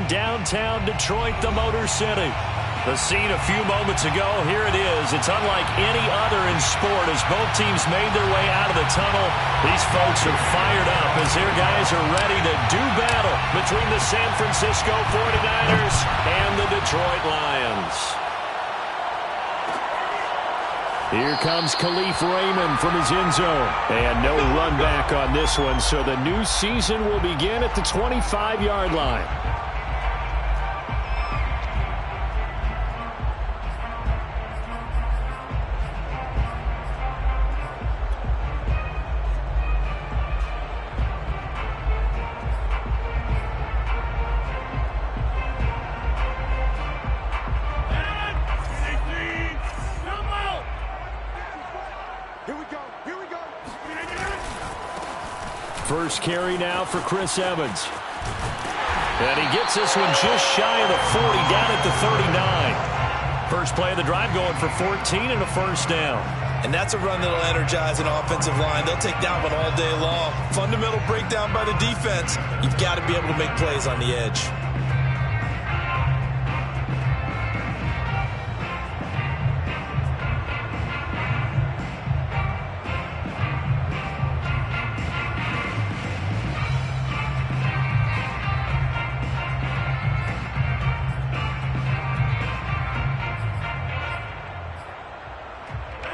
downtown Detroit, the Motor City. The scene a few moments ago, here it is. It's unlike any other in sport as both teams made their way out of the tunnel. These folks are fired up as their guys are ready to do battle between the San Francisco 49ers and the Detroit Lions. Here comes Khalif Raymond from his end zone. And no run back on this one, so the new season will begin at the 25-yard line. First carry now for Chris Evans. And he gets this one just shy of the 40, down at the 39. First play of the drive going for 14 and a first down. And that's a run that'll energize an offensive line. They'll take down one all day long. Fundamental breakdown by the defense. You've got to be able to make plays on the edge.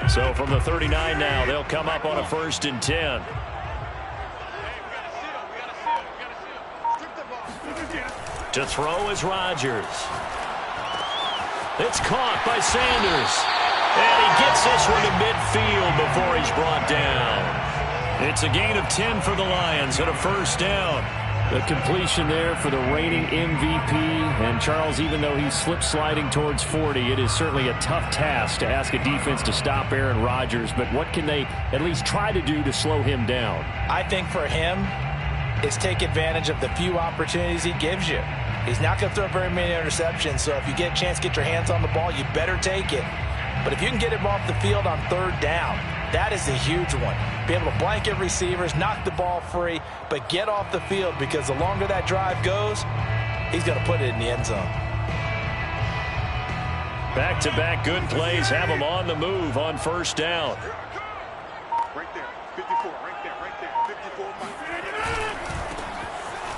So from the 39 now, they'll come up on a 1st and 10. To throw is Rodgers. It's caught by Sanders. And he gets this one to midfield before he's brought down. It's a gain of 10 for the Lions and a first down. The completion there for the reigning MVP. And Charles, even though he's slip-sliding towards 40, it is certainly a tough task to ask a defense to stop Aaron Rodgers. But what can they at least try to do to slow him down? I think for him is take advantage of the few opportunities he gives you. He's not going to throw very many interceptions, so if you get a chance to get your hands on the ball, you better take it. But if you can get him off the field on 3rd down, that is a huge one. Be able to blanket receivers, knock the ball free, but get off the field because the longer that drive goes, he's going to put it in the end zone. Back-to-back good plays have him on the move on 1st down. Right there, 54, right there, 54.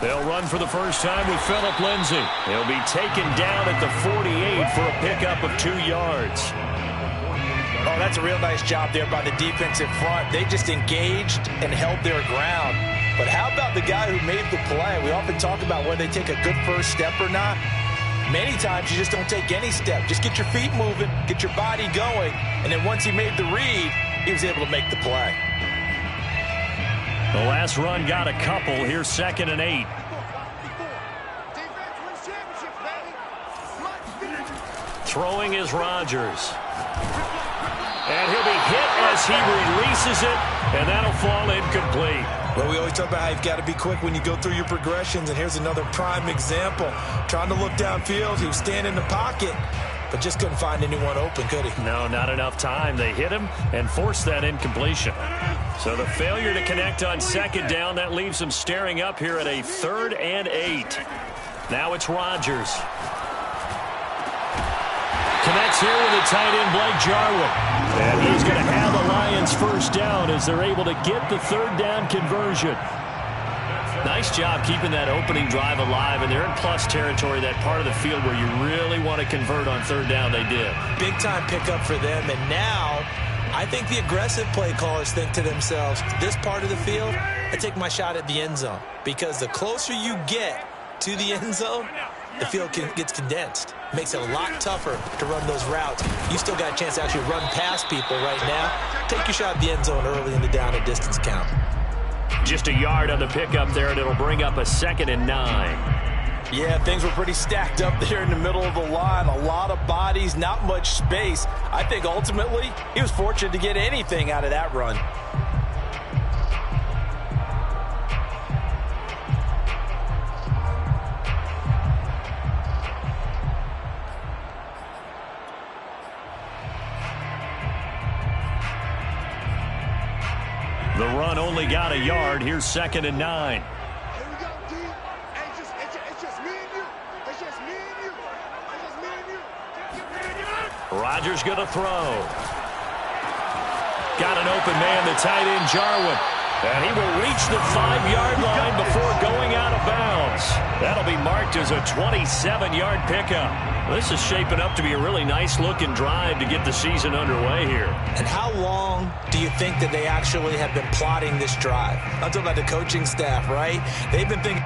They'll run for the first time with Phillip Lindsay. He'll be taken down at the 48 for a pickup of 2 yards. Oh, that's a real nice job there by the defensive front. They just engaged and held their ground. But how about the guy who made the play? We often talk about whether they take a good first step or not. Many times you just don't take any step. Just get your feet moving, get your body going, and then once he made the read, he was able to make the play. The last run got a couple. Here's 2nd and 8. Throwing is Rodgers. And he'll be hit as he releases it, and that'll fall incomplete. Well, we always talk about how you've got to be quick when you go through your progressions, and here's another prime example. Trying to look downfield, he was standing in the pocket, but just couldn't find anyone open, could he? No, not enough time. They hit him and forced that incompletion. So the failure to connect on 2nd down, that leaves them staring up here at a 3rd and 8. Now it's Rodgers. Connects here with the tight end, Blake Jarwin. And he's going to have the Lions first down as they're able to get the 3rd down conversion. Nice job keeping that opening drive alive, and they're in plus territory, that part of the field where you really want to convert on 3rd down. They did. Big time pickup for them, and now I think the aggressive play callers think to themselves, this part of the field, I take my shot at the end zone, because the closer you get to the end zone, the field gets condensed. Makes it a lot tougher to run those routes. You still got a chance to actually run past people right now. Take your shot at the end zone early in the down and distance count. Just a yard on the pickup there, and it'll bring up a 2nd and 9. Yeah, things were pretty stacked up there in the middle of the line. A lot of bodies, not much space. I think ultimately he was fortunate to get anything out of that run. The run only got a yard. Here's 2nd and 9. Here we go, D. Hey, it's just me and you. Hey, Rodgers going to throw. Got an open man, the tight end, Jarwin. And he will reach the 5-yard line before going out of bounds. That'll be marked as a 27-yard pickup. This is shaping up to be a really nice-looking drive to get the season underway here. And how long do you think that they actually have been plotting this drive? I'm talking about the coaching staff, right? They've been thinking.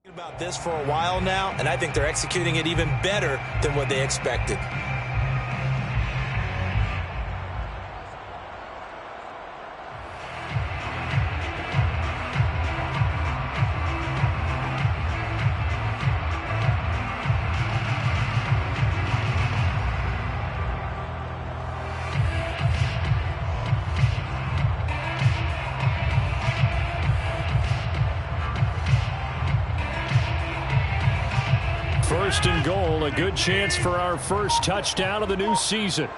About this for a while now, and I think they're executing it even better than what they expected. First and goal, a good chance for our first touchdown of the new season.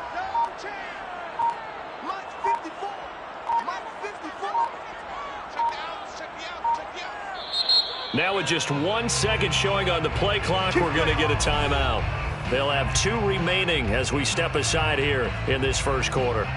Now with just 1 second showing on the play clock, we're going to get a timeout. They'll have 2 remaining as we step aside here in this first quarter.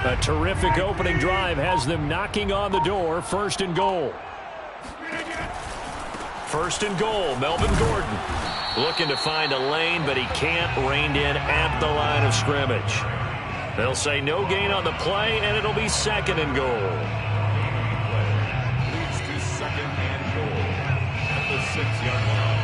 A terrific opening drive has them knocking on the door. First and goal. First and goal, Melvin Gordon. Looking to find a lane, but he can't. Reined in at the line of scrimmage. They'll say no gain on the play, and it'll be second and goal. Leads to second and goal at the 6-yard line.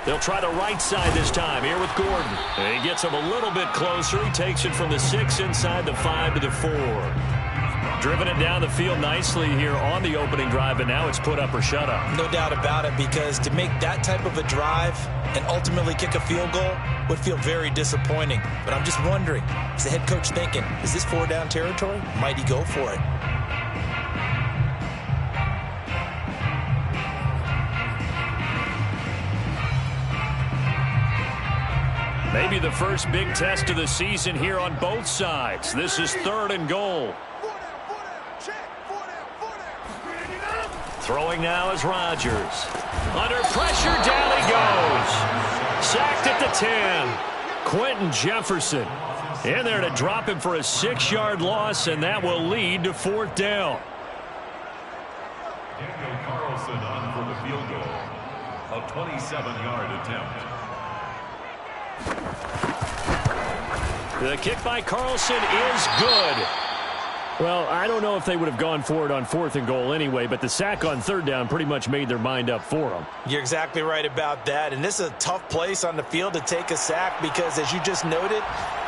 They'll try the right side this time here with Gordon. He gets him a little bit closer. He takes it from the 6 inside the 5 to the 4. Driven it down the field nicely here on the opening drive, but now it's put up or shut up. No doubt about it, because to make that type of a drive and ultimately kick a field goal would feel very disappointing. But I'm just wondering, is the head coach thinking, is this 4-down territory? Might he go for it? Maybe the first big test of the season here on both sides. This is third and goal. Throwing now is Rodgers. Under pressure, down he goes. Sacked at the 10. Quentin Jefferson in there to drop him for a 6-yard loss, and that will lead to fourth down. Daniel Carlson on for the field goal. A 27-yard attempt. The kick by Carlson is good. Well, I don't know if they would have gone for it on fourth and goal anyway, but the sack on third down pretty much made their mind up for them. You're exactly right about that, and this is a tough place on the field to take a sack because, as you just noted,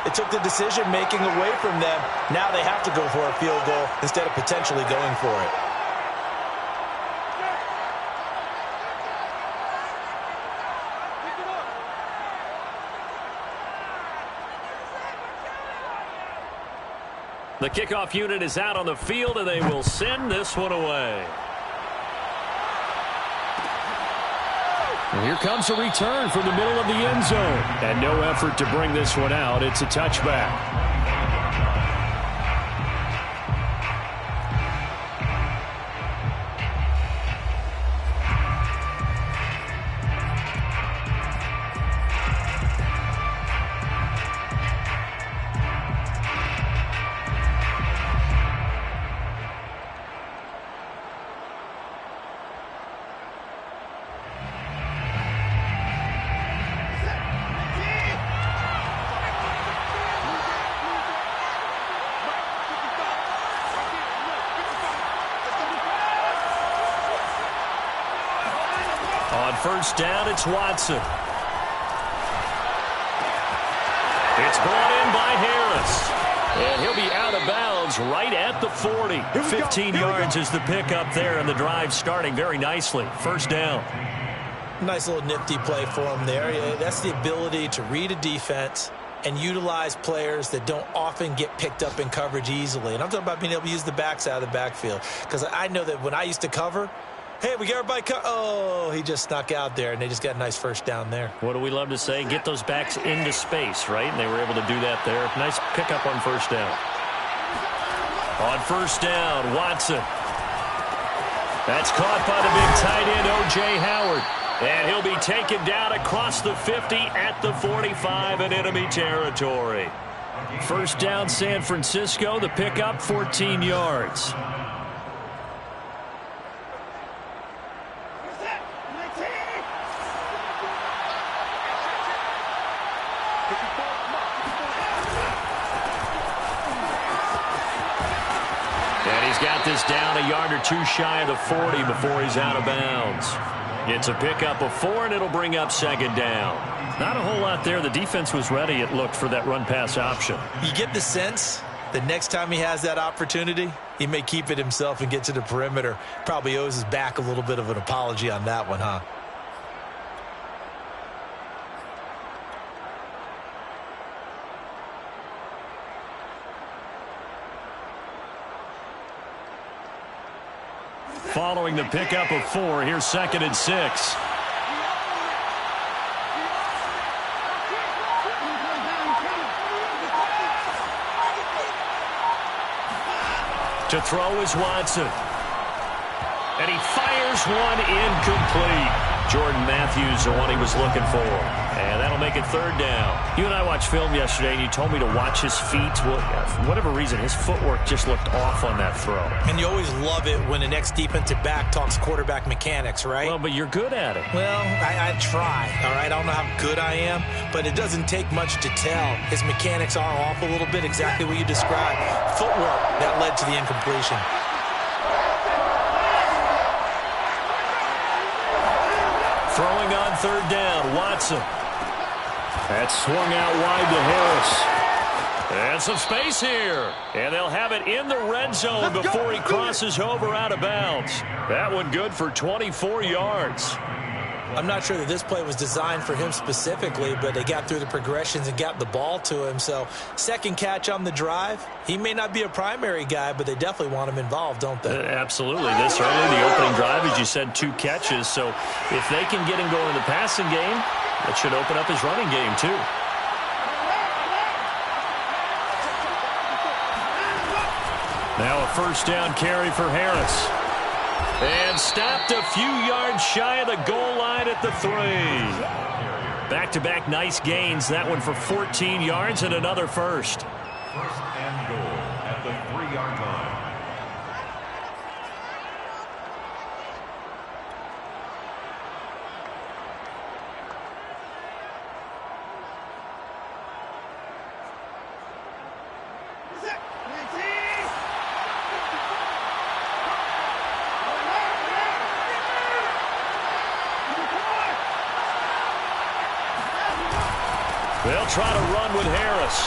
it took the decision-making away from them. Now they have to go for a field goal instead of potentially going for it. The kickoff unit is out on the field, and they will send this one away. And here comes a return from the middle of the end zone. And no effort to bring this one out. It's a touchback. On first down, it's Watson. It's brought in by Harris. And he'll be out of bounds right at the 40. 15 yards is the pickup there, and the drive starting very nicely. First down. Nice little nifty play for him there. Yeah, that's the ability to read a defense and utilize players that don't often get picked up in coverage easily. And I'm talking about being able to use the backs out of the backfield. Because I know that when I used to cover, hey, we got everybody oh, he just snuck out there, and they just got a nice first down there. What do we love to say? Get those backs into space, right? And they were able to do that there. Nice pickup on first down. On first down, Watson. That's caught by the big tight end, O.J. Howard. And he'll be taken down across the 50 at the 45 in enemy territory. First down, San Francisco. The pickup, 14 yards. And he's got this down a yard or two shy of the 40 before he's out of bounds. It's a pickup of 4, and it'll bring up second down. Not a whole lot there. The defense was ready, it looked, for that run-pass option. You get the sense that next time he has that opportunity, he may keep it himself and get to the perimeter. Probably owes his back a little bit of an apology on that one, huh? Following the pickup of 4, here's 2nd and 6. To throw is Watson. And he fires one incomplete. Jordan Matthews, the one he was looking for. And that'll make it 3rd down. You and I watched film yesterday, and you told me to watch his feet. Well, for whatever reason, his footwork just looked off on that throw. And you always love it when the next defensive back talks quarterback mechanics, right? Well, but you're good at it. Well, I try, all right? I don't know how good I am, but it doesn't take much to tell. His mechanics are off a little bit, exactly what you described. Footwork, that led to the incompletion. Throwing on 3rd down, Watson. That's swung out wide to Harris. And some space here. And they'll have it in the red zone before he crosses over out of bounds. That one good for 24 yards. I'm not sure that this play was designed for him specifically, but they got through the progressions and got the ball to him. So, 2nd catch on the drive. He may not be a primary guy, but they definitely want him involved, don't they? Absolutely. This early, the opening drive, as you said, 2 catches. So, if they can get him going in the passing game, that should open up his running game, too. Now a 1st down carry for Harris. And stopped a few yards shy of the goal line at the 3. Back-to-back nice gains. That one for 14 yards and another first. 1st and goal at the 3-yard line. They'll try to run with Harris.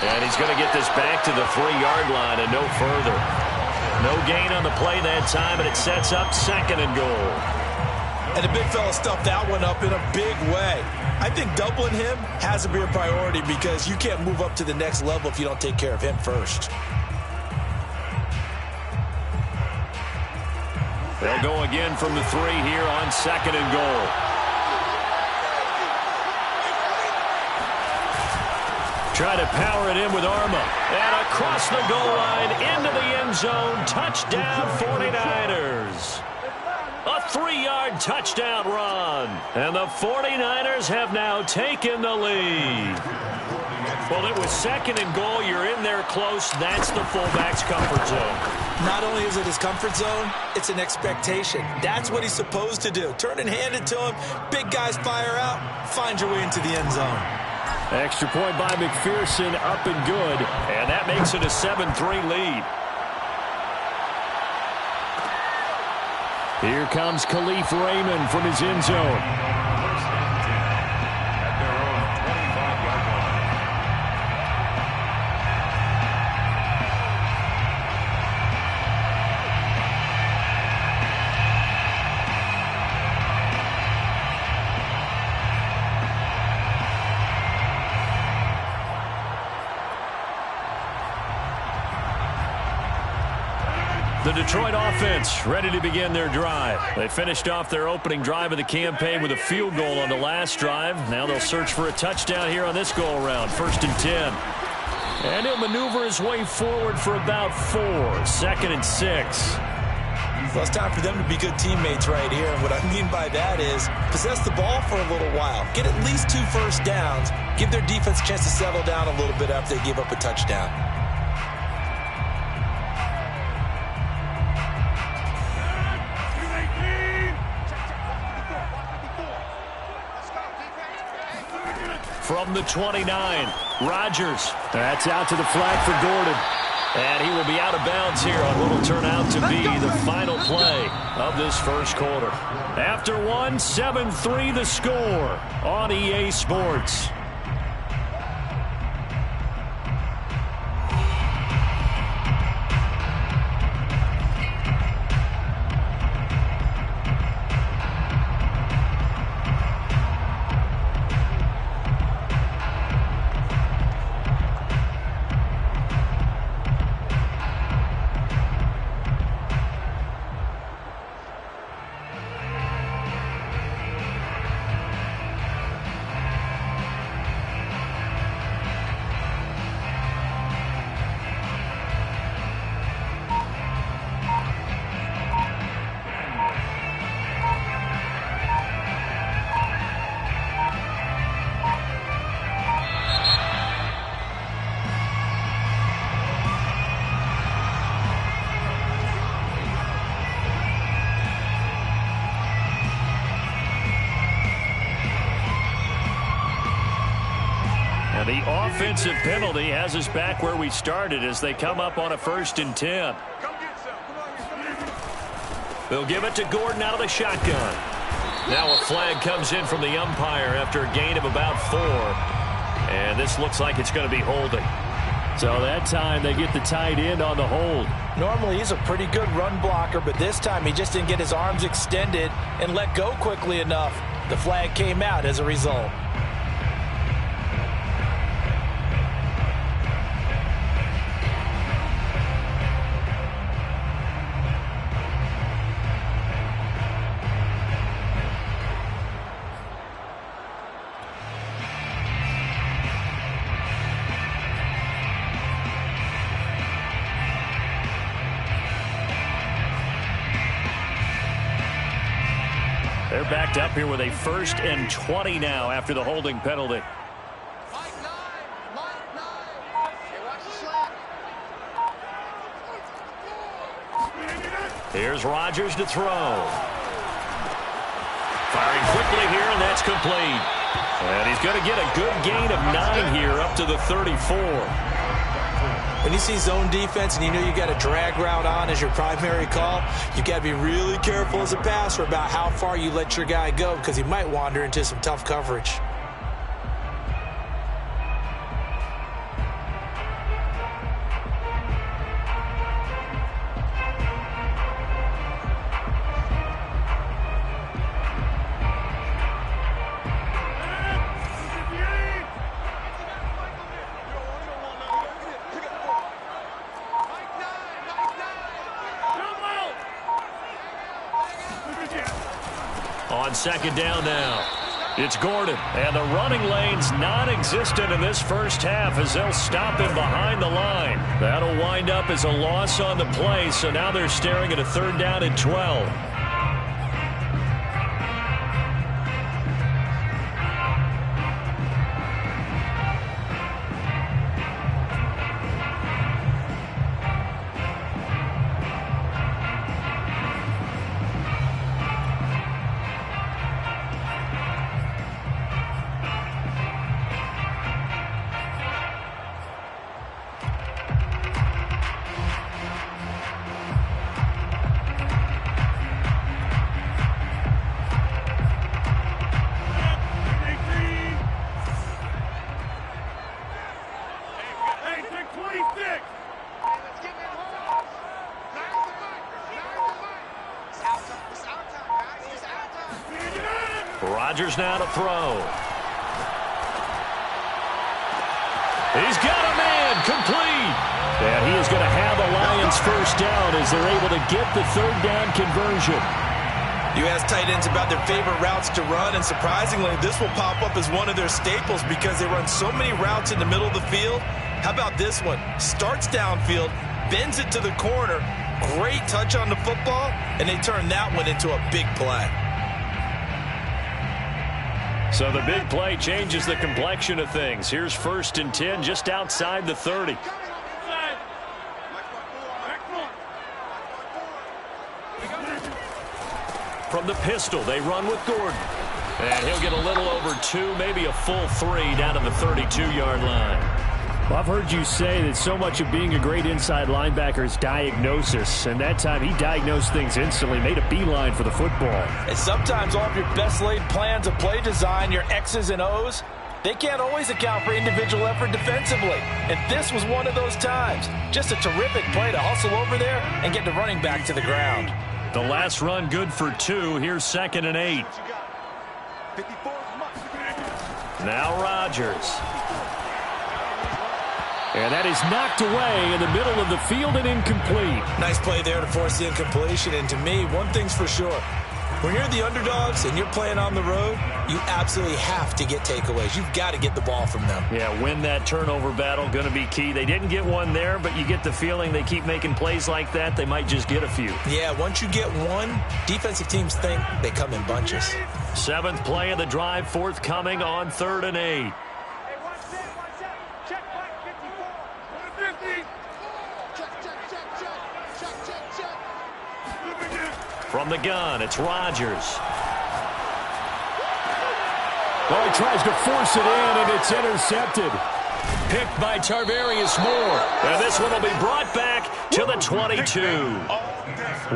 And he's going to get this back to the 3-yard line and no further. No gain on the play that time, and it sets up 2nd and goal. And the big fella stuffed that one up in a big way. I think doubling him has to be a priority because you can't move up to the next level if you don't take care of him first. They'll go again from the 3 here on 2nd and goal. Try to power it in with Arma. And across the goal line into the end zone. Touchdown 49ers. A 3-yard touchdown run. And the 49ers have now taken the lead. Well, it was 2nd and goal. You're in there close. That's the fullback's comfort zone. Not only is it his comfort zone, it's an expectation. That's what he's supposed to do. Turn and hand it to him. Big guys fire out. Find your way into the end zone. Extra point by McPherson, up and good. And that makes it a 7-3 lead. Here comes Khalif Raymond from his end zone. The Detroit offense ready to begin their drive. They finished off their opening drive of the campaign with a field goal on the last drive. Now they'll search for a touchdown here on this go-around. 1st and 10. And he'll maneuver his way forward for about 4. 2nd and 6. Well, it's time for them to be good teammates right here. And what I mean by that is possess the ball for a little while. Get at least 2 first downs. Give their defense a chance to settle down a little bit after they give up a touchdown. From the 29, Rodgers. That's out to the flag for Gordon. And he will be out of bounds here on what will turn out to be the final play of this first quarter. After one, 7-3 the score on EA Sports. offensive penalty has us back where we started as they come up on a 1st and 10. They'll give it to Gordon out of the shotgun. Now a flag comes in from the umpire after a gain of about 4. And this looks like it's going to be holding. So that time they get the tight end on the hold. Normally he's a pretty good run blocker, but this time he just didn't get his arms extended and let go quickly enough. The flag came out as a result. They're backed up here with a 1st and 20 now after the holding penalty. Here's Rodgers to throw. Firing quickly here, and that's complete. And he's going to get a good gain of 9 here up to the 34. When you see zone defense and you know you got a drag route on as your primary call, you got to be really careful as a passer about how far you let your guy go because he might wander into some tough coverage. On 2nd down now, it's Gordon. And the running lane's non-existent in this first half as they'll stop him behind the line. That'll wind up as a loss on the play, so now they're staring at a 3rd down and 12. Rodgers now to throw. He's got a man complete. And he is going to have the Lions 1st down as they're able to get the 3rd down conversion. You ask tight ends about their favorite routes to run, and surprisingly, this will pop up as one of their staples because they run so many routes in the middle of the field. How about this one? Starts downfield, bends it to the corner, great touch on the football, and they turn that one into a big play. So the big play changes the complexion of things. Here's 1st and 10 just outside the 30. From the pistol, they run with Gordon. And he'll get a little over 2, maybe a full 3 down to the 32-yard line. Well, I've heard you say that so much of being a great inside linebacker is diagnosis. And that time he diagnosed things instantly, made a beeline for the football. And sometimes all of your best laid plans of play design, your X's and O's, they can't always account for individual effort defensively. And this was one of those times. Just a terrific play to hustle over there and get the running back to the ground. The last run good for 2. Here's 2nd and 8. Now Rodgers. And that is knocked away in the middle of the field and incomplete. Nice play there to force the incompletion. And to me, one thing's for sure. When you're the underdogs and you're playing on the road, you absolutely have to get takeaways. You've got to get the ball from them. Yeah, win that turnover battle, going to be key. They didn't get one there, but you get the feeling they keep making plays like that, they might just get a few. Yeah, once you get one, defensive teams think they come in bunches. 7th play of the drive, forthcoming on 3rd and 8. From the gun, it's Rodgers. Well, he tries to force it in, and it's intercepted. picked by Tarvarius Moore. And this one will be brought back to the 22.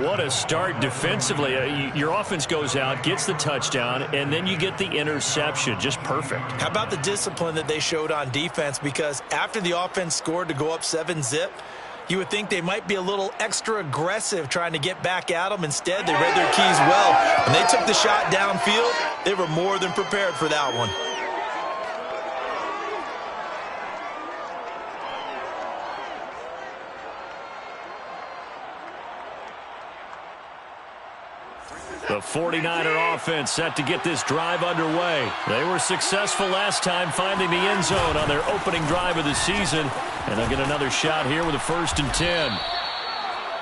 What a start defensively. Your offense goes out, gets the touchdown, and then you get the interception. Just perfect. How about the discipline that they showed on defense? Because after the offense scored to go up 7-zip, you would think they might be a little extra aggressive trying to get back at them. Instead, they read their keys well. When they took the shot downfield, they were more than prepared for that one. The 49er offense set to get this drive underway. They were successful last time finding the end zone on their opening drive of the season. And they'll get another shot here with a 1st and 10.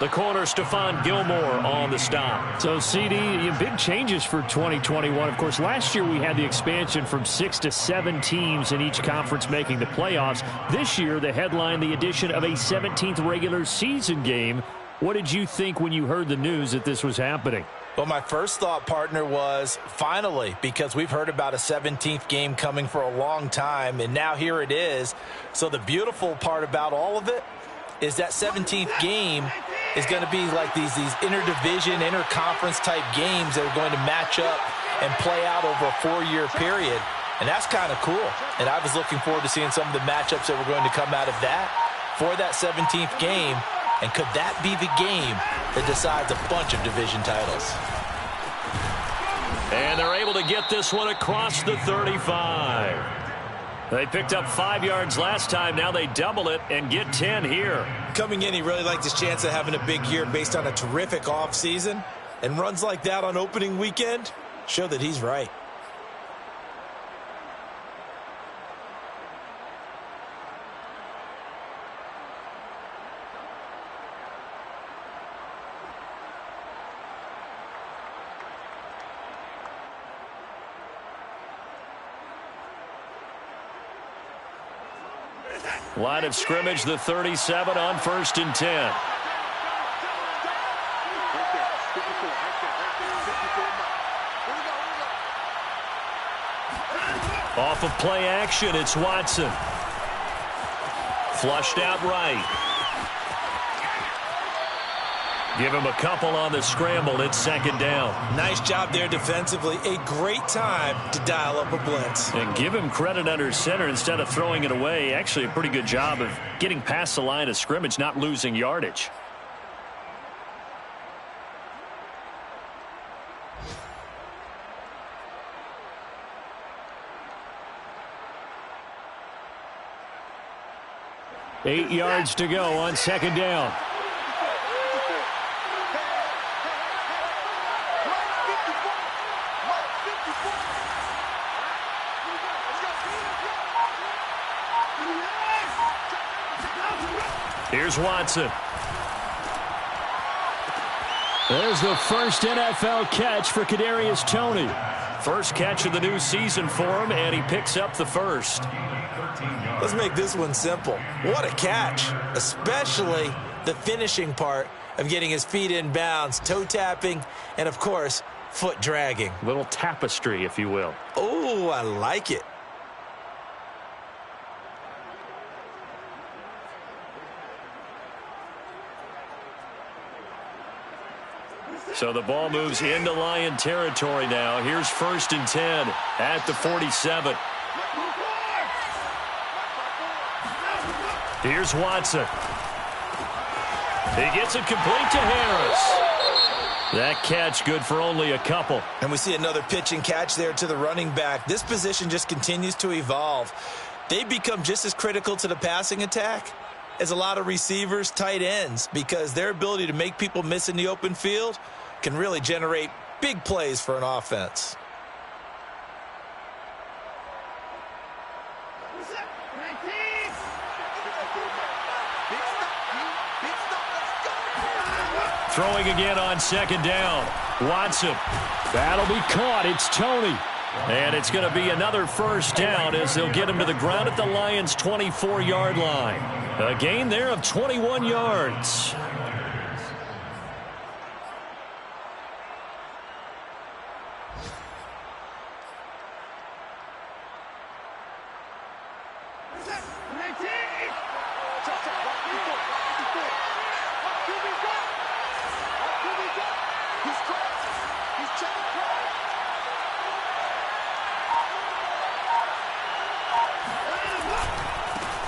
The corner, Stephon Gilmore, on the stop. So, CD, big changes for 2021. Of course, last year we had the expansion from 6 to 7 teams in each conference making the playoffs. This year, the headline, the addition of a 17th regular season game. What did you think when you heard the news that this was happening? Well, my first thought, partner, was finally, because we've heard about a 17th game coming for a long time, and now here it is. So the beautiful part about all of it is that 17th game is going to be like these interdivision, interconference type games that are going to match up and play out over a 4-year period. And that's kind of cool. And I was looking forward to seeing some of the matchups that were going to come out of that for that 17th game. And could that be the game that decides a bunch of division titles? And they're able to get this one across the 35. They picked up 5 yards last time. Now they double it and get 10 here. Coming in, he really liked his chance of having a big year based on a terrific offseason. And runs like that on opening weekend show that he's right. Line of scrimmage, the 37 on 1st and 10. Off of play action, it's Watson. Flushed out right. Give him a couple on the scramble. It's 2nd down. Nice job there defensively. A great time to dial up a blitz. And give him credit under center instead of throwing it away. Actually, a pretty good job of getting past the line of scrimmage, not losing yardage. Eight yards to go on 2nd down. Here's Watson. There's the first NFL catch for Kadarius Toney. First catch of the new season for him, and he picks up the first. Let's make this one simple. What a catch, especially the finishing part of getting his feet in bounds, toe tapping, and, of course, foot dragging. Little tapestry, if you will. Oh, I like it. So the ball moves into Lion territory now. Here's 1st and 10 at the 47. Here's Watson. He gets it complete to Harris. That catch good for only a couple. And we see another pitch and catch there to the running back. This position just continues to evolve. They become just as critical to the passing attack as a lot of receivers, tight ends, because their ability to make people miss in the open field can really generate big plays for an offense. Throwing again on 2nd down. Watson. That'll be caught. It's Toney. And it's going to be another 1st down as they'll get him to the ground at the Lions' 24-yard line. A gain there of 21 yards.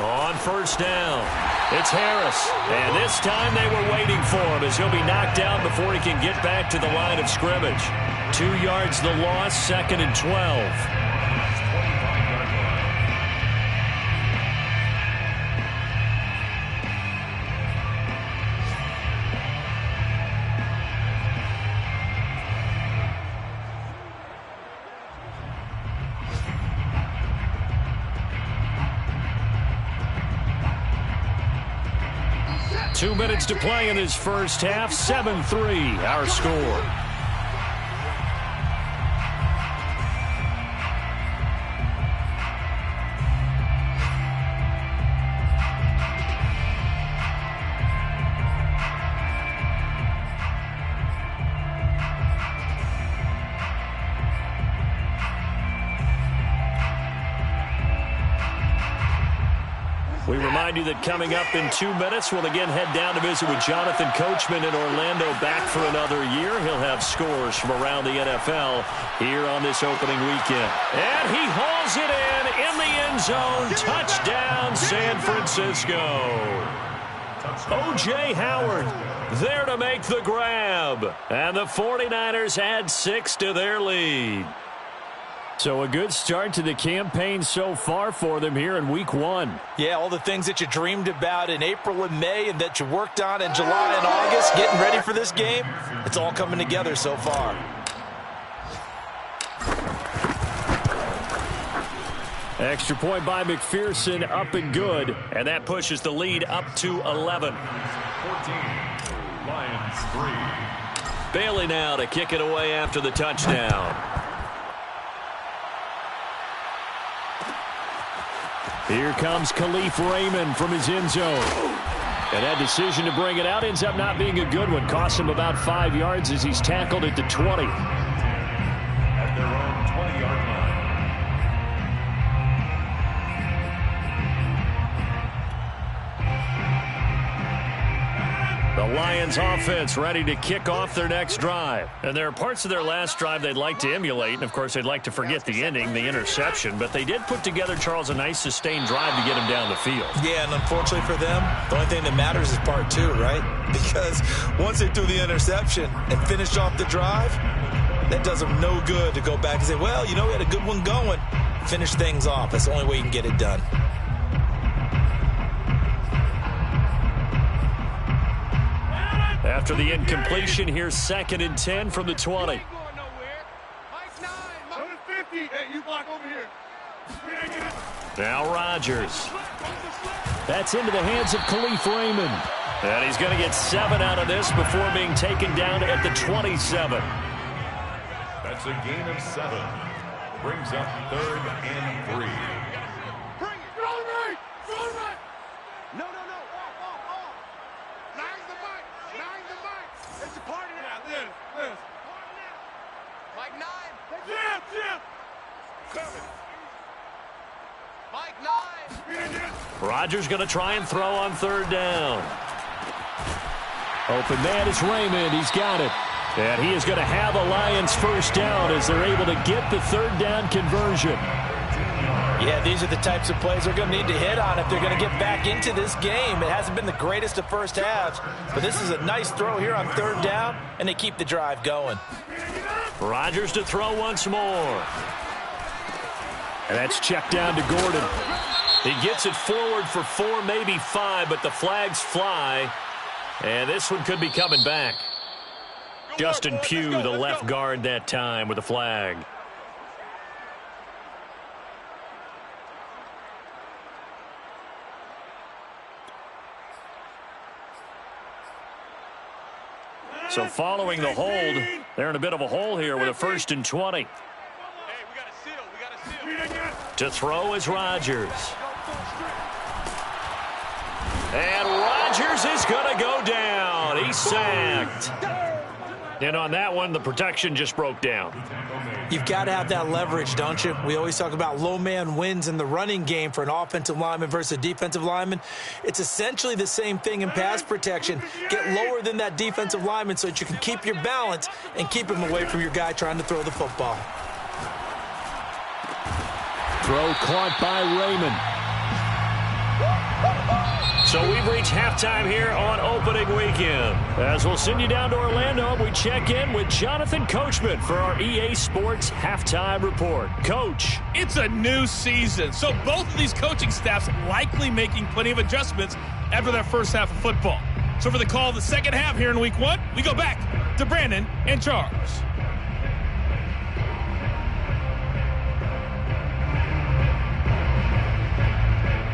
On first down, it's Harris. And this time they were waiting for him as he'll be knocked out before he can get back to the line of scrimmage. 2 yards the loss, 2nd and 12. 2 minutes to play in his first half. 7-3, our score. We remind you that coming up in 2 minutes, we'll again head down to visit with Jonathan Coachman in Orlando, back for another year. He'll have scores from around the NFL here on this opening weekend. And he hauls it in the end zone. Touchdown, San Francisco. O.J. Howard there to make the grab. And the 49ers add 6 to their lead. So a good start to the campaign so far for them here in week 1. Yeah, all the things that you dreamed about in April and May and that you worked on in July and August, getting ready for this game, it's all coming together so far. Extra point by McPherson, up and good. And that pushes the lead up to 11. 14, Lions 3. Bailey now to kick it away after the touchdown. Here comes Khalif Raymond from his end zone. And that decision to bring it out ends up not being a good one. Costs him about 5 yards as he's tackled at the 20. At their own 20-yard line. The Lions offense ready to kick off their next drive. And there are parts of their last drive they'd like to emulate. And, of course, they'd like to forget the ending, the interception. But they did put together, Charles, a nice sustained drive to get him down the field. Yeah, and unfortunately for them, the only thing that matters is part 2, right? Because once they threw the interception and finished off the drive, that does them no good to go back and say, well, you know, we had a good one going. Finish things off. That's the only way you can get it done. After the incompletion, here's 2nd and 10 from the 20. Now Rodgers. That's into the hands of Khalif Raymond. And he's going to get 7 out of this before being taken down at the 27. That's a gain of 7. Brings up 3rd and 3. No. Off. Nine the mic. It's a party now. This. Mike 9. Jim. Coming. Mike 9. Rodgers going to try and throw on 3rd down. Open man is Raymond. He's got it. And he is going to have a Lions first down as they're able to get the 3rd down conversion. Yeah, these are the types of plays they're going to need to hit on if they're going to get back into this game. It hasn't been the greatest of first halves, but this is a nice throw here on 3rd down, and they keep the drive going. Rodgers to throw once more. And that's checked down to Gordon. He gets it forward for 4, maybe 5, but the flags fly. And this one could be coming back. Justin Pugh, the left guard that time with the flag. So following the hold, they're in a bit of a hole here with a 1st and 20. To throw is Rodgers. And Rodgers is going to go down. He's sacked. And on that one, the protection just broke down. You've got to have that leverage, don't you? We always talk about low man wins in the running game for an offensive lineman versus a defensive lineman. It's essentially the same thing in pass protection. Get lower than that defensive lineman so that you can keep your balance and keep him away from your guy trying to throw the football. Throw caught by Raymond. So we've reached halftime here on opening weekend. As we'll send you down to Orlando, we check in with Jonathan Coachman for our EA Sports Halftime Report. Coach. It's a new season, so both of these coaching staffs likely making plenty of adjustments after their first half of football. So for the call of the second half here in week one, we go back to Brandon and Charles.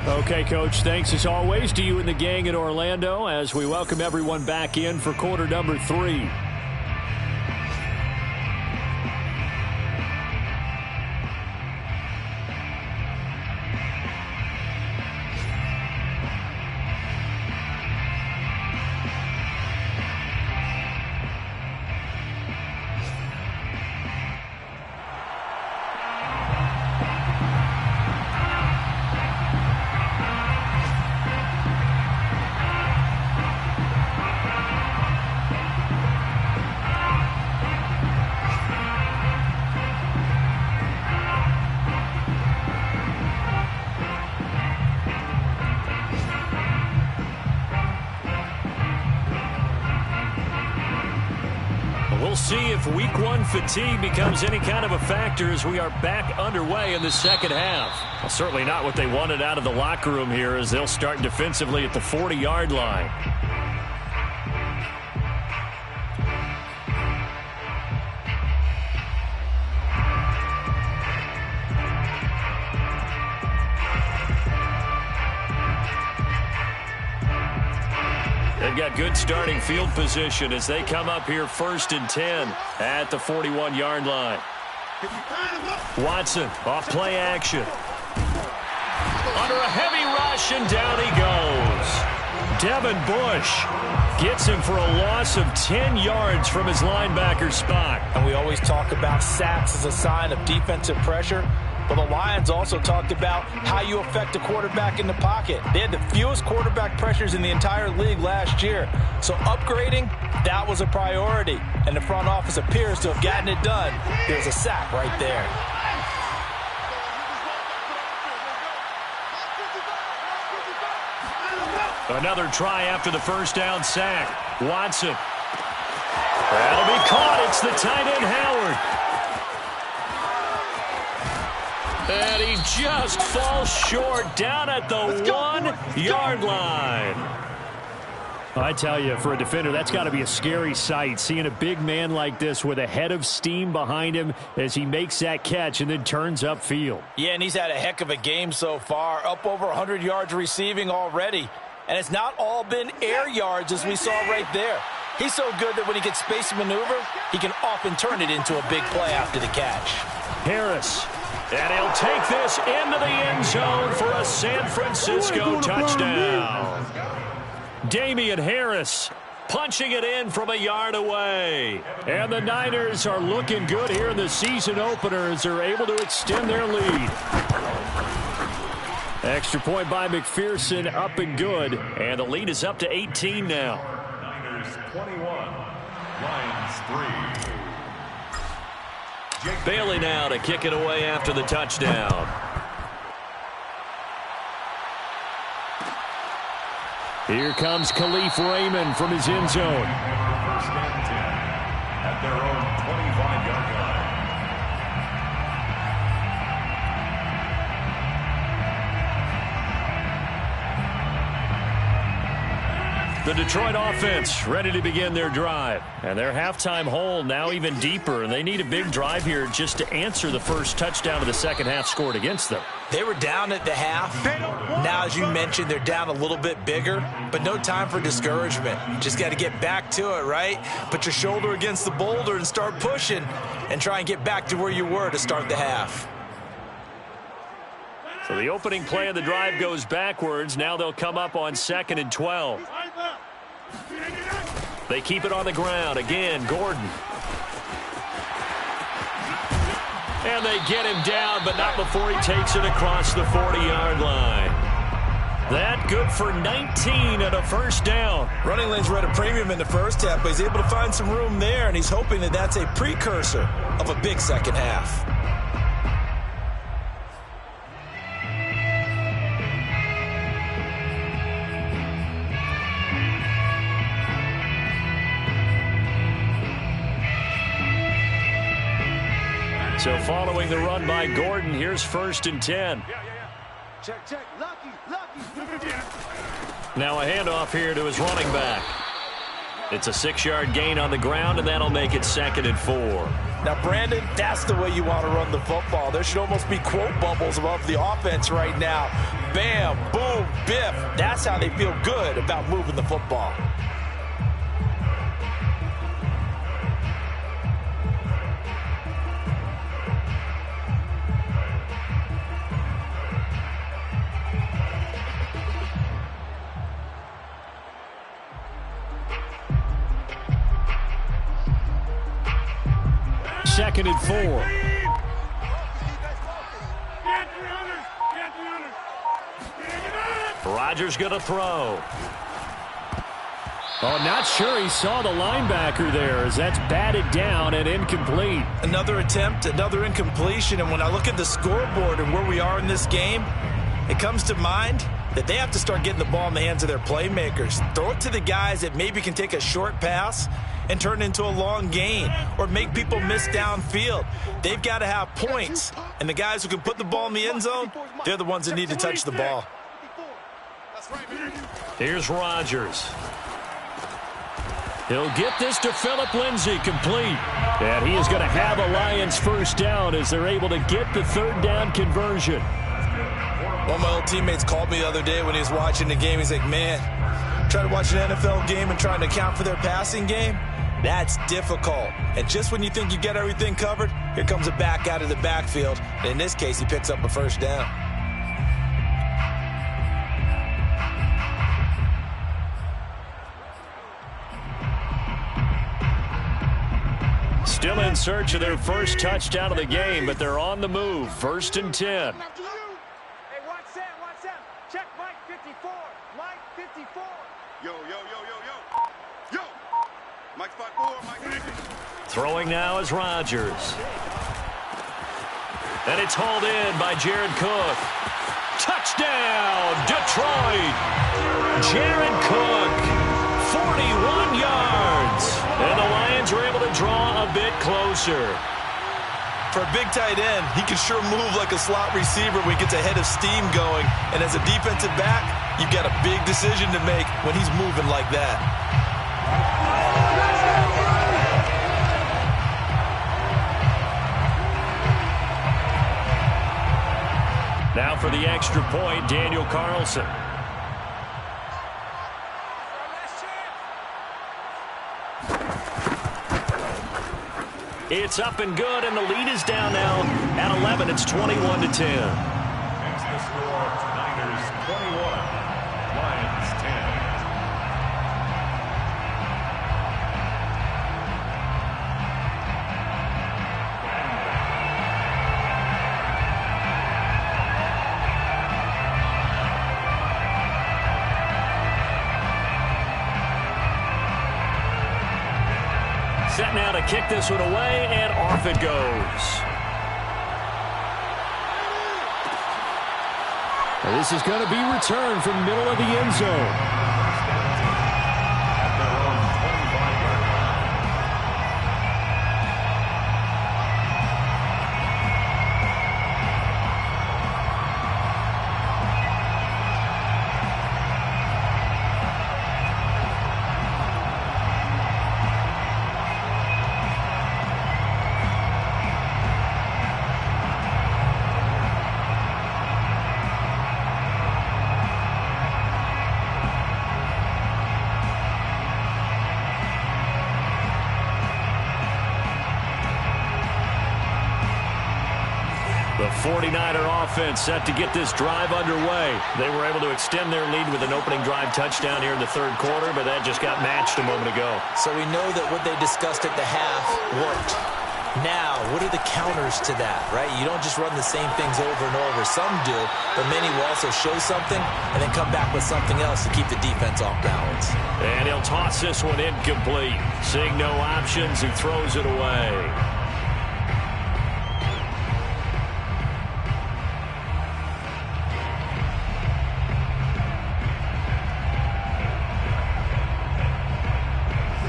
Okay, Coach, thanks as always to you and the gang in Orlando as we welcome everyone back in for quarter number 3. We'll see if week one fatigue becomes any kind of a factor as we are back underway in the second half. Well, certainly not what they wanted out of the locker room here as they'll start defensively at the 40-yard line. They've got good starting field position as they come up here 1st and 10 at the 41-yard line. Watson off play action. Under a heavy rush, and down he goes. Devin Bush gets him for a loss of 10 yards from his linebacker spot. And we always talk about sacks as a sign of defensive pressure. But the Lions also talked about how you affect a quarterback in the pocket. They had the fewest quarterback pressures in the entire league last year. So upgrading, that was a priority. And the front office appears to have gotten it done. There's a sack right there. Another try after the first down sack. Watson. That'll be caught. It's the tight end, Howard. And he just falls short down at the 1-yard line. I tell you, for a defender, that's got to be a scary sight, seeing a big man like this with a head of steam behind him as he makes that catch and then turns upfield. Yeah, and he's had a heck of a game so far, up over 100 yards receiving already. And it's not all been air yards as we saw right there. He's so good that when he gets space to maneuver, he can often turn it into a big play after the catch. Harris. And he'll take this into the end zone for a San Francisco touchdown. Damian Harris punching it in from a yard away. And the Niners are looking good here in the season opener as they're able to extend their lead. Extra point by McPherson, up and good. And the lead is up to 18 now. Niners 21, Lions 3. Bailey now to kick it away after the touchdown. Here comes Khalif Raymond from his end zone. 1st and 10 at their own 25-yard line. The Detroit offense ready to begin their drive. And their halftime hole now even deeper. And they need a big drive here just to answer the first touchdown of the second half scored against them. They were down at the half. Now, as you mentioned, they're down a little bit bigger, but no time for discouragement. Just got to get back to it, right? Put your shoulder against the boulder and start pushing and try and get back to where you were to start the half. So the opening play of the drive goes backwards. Now they'll come up on 2nd and 12. They keep it on the ground. Again, Gordon. And they get him down, but not before he takes it across the 40-yard line. That good for 19 and a first down. Running lanes were at a premium in the first half, but he's able to find some room there, and he's hoping that that's a precursor of a big second half. So following the run by Gordon, here's 1st and 10. Check, check. Lucky. Now a handoff here to his running back. It's a 6-yard gain on the ground, and that'll make it 2nd and 4. Now, Brandon, that's the way you want to run the football. There should almost be quote bubbles above the offense right now. Bam, boom, biff. That's how they feel good about moving the football. Second and 4. Rodgers going to throw. Oh, not sure he saw the linebacker there as that's batted down and incomplete. Another attempt, another incompletion, and when I look at the scoreboard and where we are in this game, it comes to mind that they have to start getting the ball in the hands of their playmakers. Throw it to the guys that maybe can take a short pass and turn it into a long gain or make people miss downfield. They've got to have points, and the guys who can put the ball in the end zone, they're the ones that need to touch the ball. Here's Rodgers. He'll get this to Phillip Lindsay, complete. And he is going to have a Lions first down as they're able to get the 3rd down conversion. One of my old teammates called me the other day when he was watching the game. He's like, man, trying to watch an NFL game and trying to account for their passing game, that's difficult. And just when you think you get everything covered, here comes a back out of the backfield. And in this case, he picks up a first down. Still in search of their first touchdown of the game, but they're on the move. 1st and 10. Hey, watch Sam. Check Mike 54. Mike 54. Yo. Mike spot 4, Mike. Throwing now is Rodgers. And it's hauled in by Jared Cook. Touchdown, Detroit! Jared Cook, 41 yards. And the Lions are able to draw a bit closer. For a big tight end, he can sure move like a slot receiver when he gets a head of steam going. And as a defensive back, you've got a big decision to make when he's moving like that. Now for the extra point, Daniel Carlson. It's up and good, and the lead is down now at 11. It's 21-10. It's the score. Niners 21, Lions 10. Set now to kick this one away, and off it goes. And this is going to be returned from middle of the end zone. The 49er offense set to get this drive underway. They were able to extend their lead with an opening drive touchdown here in the 3rd quarter, but that just got matched a moment ago. So we know that what they discussed at the half worked. Now, what are the counters to that, right? You don't just run the same things over and over. Some do, but many will also show something and then come back with something else to keep the defense off balance. And he'll toss this one incomplete. Seeing no options, he throws it away.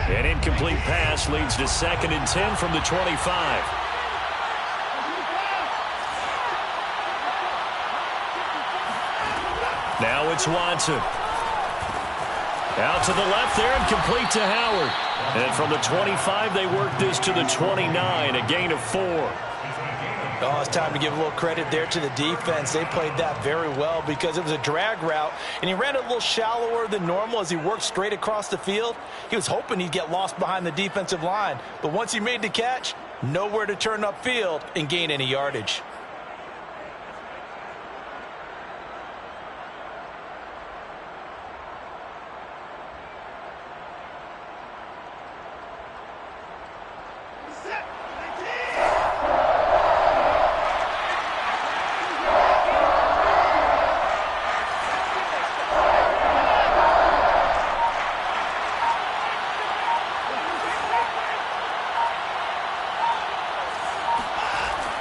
An incomplete pass leads to 2nd and 10 from the 25. It's Watson. Out to the left there and complete to Howard. And from the 25, they work this to the 29, a gain of 4. Oh, it's time to give a little credit there to the defense. They played that very well because it was a drag route, and he ran a little shallower than normal as he worked straight across the field. He was hoping he'd get lost behind the defensive line, but once he made the catch, nowhere to turn upfield and gain any yardage.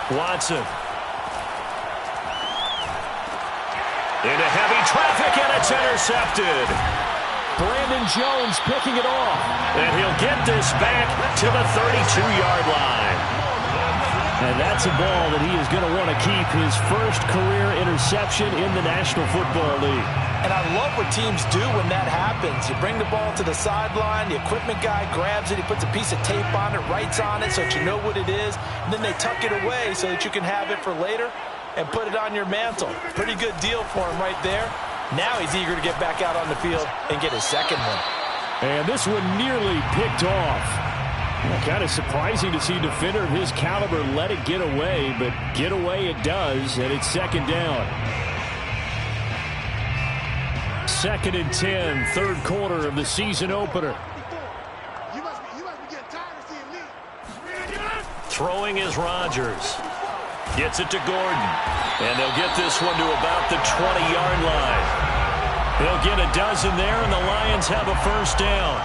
Watson. Into heavy traffic, and it's intercepted. Brandon Jones picking it off. And he'll get this back to the 32-yard line. And that's a ball that he is going to want to keep, his first career interception in the National Football League. And I love what teams do when that happens. You bring the ball to the sideline, the equipment guy grabs it, he puts a piece of tape on it, writes on it so that you know what it is, and then they tuck it away so that you can have it for later and put it on your mantle. Pretty good deal for him right there. Now he's eager to get back out on the field and get his second one. And this one nearly picked off. Kind of surprising to see a defender of his caliber let it get away, but get away it does, and it's second down. 2nd and 10, third quarter of the season opener. Throwing is Rodgers. Gets it to Gordon. And they'll get this one to about the 20-yard line. They'll get a dozen there, and the Lions have a first down.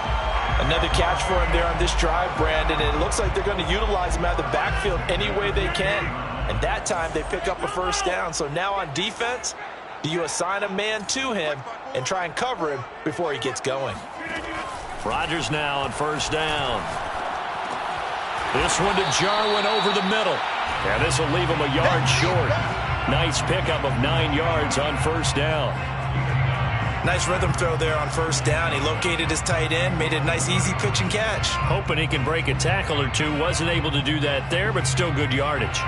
Another catch for him there on this drive, Brandon, and it looks like they're going to utilize him out of the backfield any way they can. And that time they pick up a first down. So now on defense, do you assign a man to him and try and cover him before he gets going? Rodgers now on first down. This one to Jarwin over the middle. And this will leave him a yard short. Nice pickup of 9 yards on first down. Nice rhythm throw there on first down. He located his tight end, made it a nice easy pitch and catch. Hoping he can break a tackle or two. Wasn't able to do that there, but still good yardage.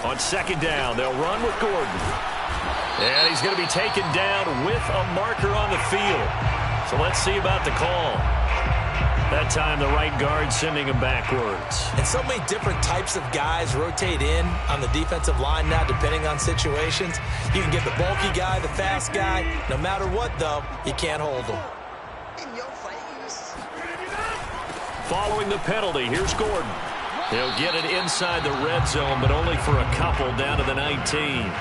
On second down, they'll run with Gordon. And he's going to be taken down with a marker on the field. So let's see about the call. That time the right guard sending him backwards. And so many different types of guys rotate in on the defensive line now depending on situations. You can get the bulky guy, the fast guy. No matter what, though, you can't hold him. Following the penalty, here's Gordon. He'll get it inside the red zone, but only for a couple down to the 19.